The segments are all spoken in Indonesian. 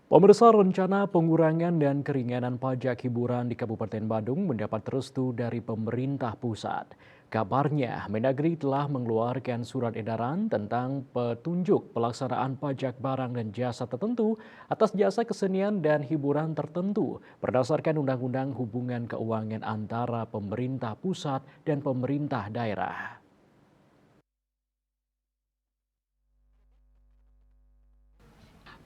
Pemirsa, rencana pengurangan dan keringanan pajak hiburan di Kabupaten Badung mendapat restu dari pemerintah pusat. Kabarnya, Mendagri telah mengeluarkan surat edaran tentang petunjuk pelaksanaan pajak barang dan jasa tertentu atas jasa kesenian dan hiburan tertentu berdasarkan Undang-Undang Hubungan Keuangan antara pemerintah pusat dan pemerintah daerah.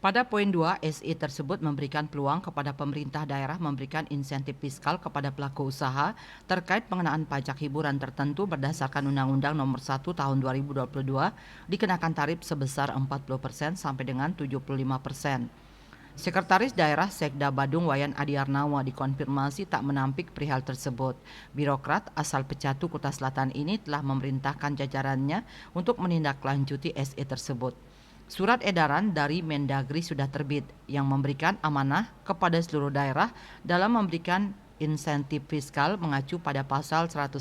Pada poin 2, SE tersebut memberikan peluang kepada pemerintah daerah memberikan insentif fiskal kepada pelaku usaha terkait pengenaan pajak hiburan tertentu berdasarkan Undang-Undang Nomor 1 Tahun 2022 dikenakan tarif sebesar 40% sampai dengan 75%. Sekretaris Daerah Sekda Badung Wayan Adiarnawa dikonfirmasi tak menampik perihal tersebut. Birokrat asal Pecatu Kuta Selatan ini telah memerintahkan jajarannya untuk menindaklanjuti SE tersebut. Surat edaran dari Mendagri sudah terbit yang memberikan amanah kepada seluruh daerah dalam memberikan insentif fiskal mengacu pada pasal 101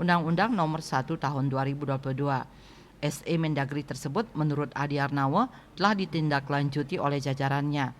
Undang-Undang Nomor 1 Tahun 2022. SE Mendagri tersebut menurut Adi Arnawa telah ditindaklanjuti oleh jajarannya,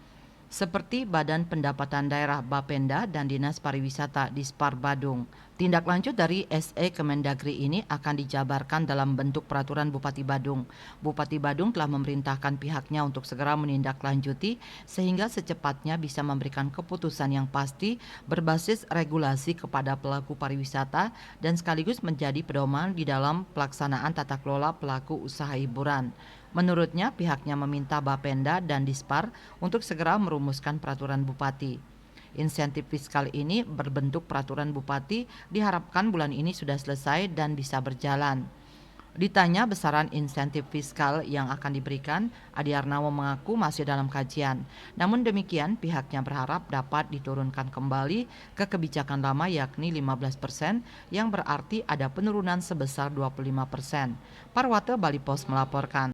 seperti Badan Pendapatan Daerah Bapenda dan Dinas Pariwisata Dispar Badung. Tindak lanjut dari SE Kemendagri ini akan dijabarkan dalam bentuk peraturan Bupati Badung. Bupati Badung telah memerintahkan pihaknya untuk segera menindaklanjuti sehingga secepatnya bisa memberikan keputusan yang pasti berbasis regulasi kepada pelaku pariwisata dan sekaligus menjadi pedoman di dalam pelaksanaan tata kelola pelaku usaha hiburan. Menurutnya, pihaknya meminta Bapenda dan Dispar untuk segera merumuskan peraturan Bupati. Insentif fiskal ini berbentuk peraturan Bupati diharapkan bulan ini sudah selesai dan bisa berjalan. Ditanya besaran insentif fiskal yang akan diberikan, Adi Arnawa mengaku masih dalam kajian. Namun demikian, pihaknya berharap dapat diturunkan kembali ke kebijakan lama yakni 15% yang berarti ada penurunan sebesar 25%. Parwata Bali Pos melaporkan.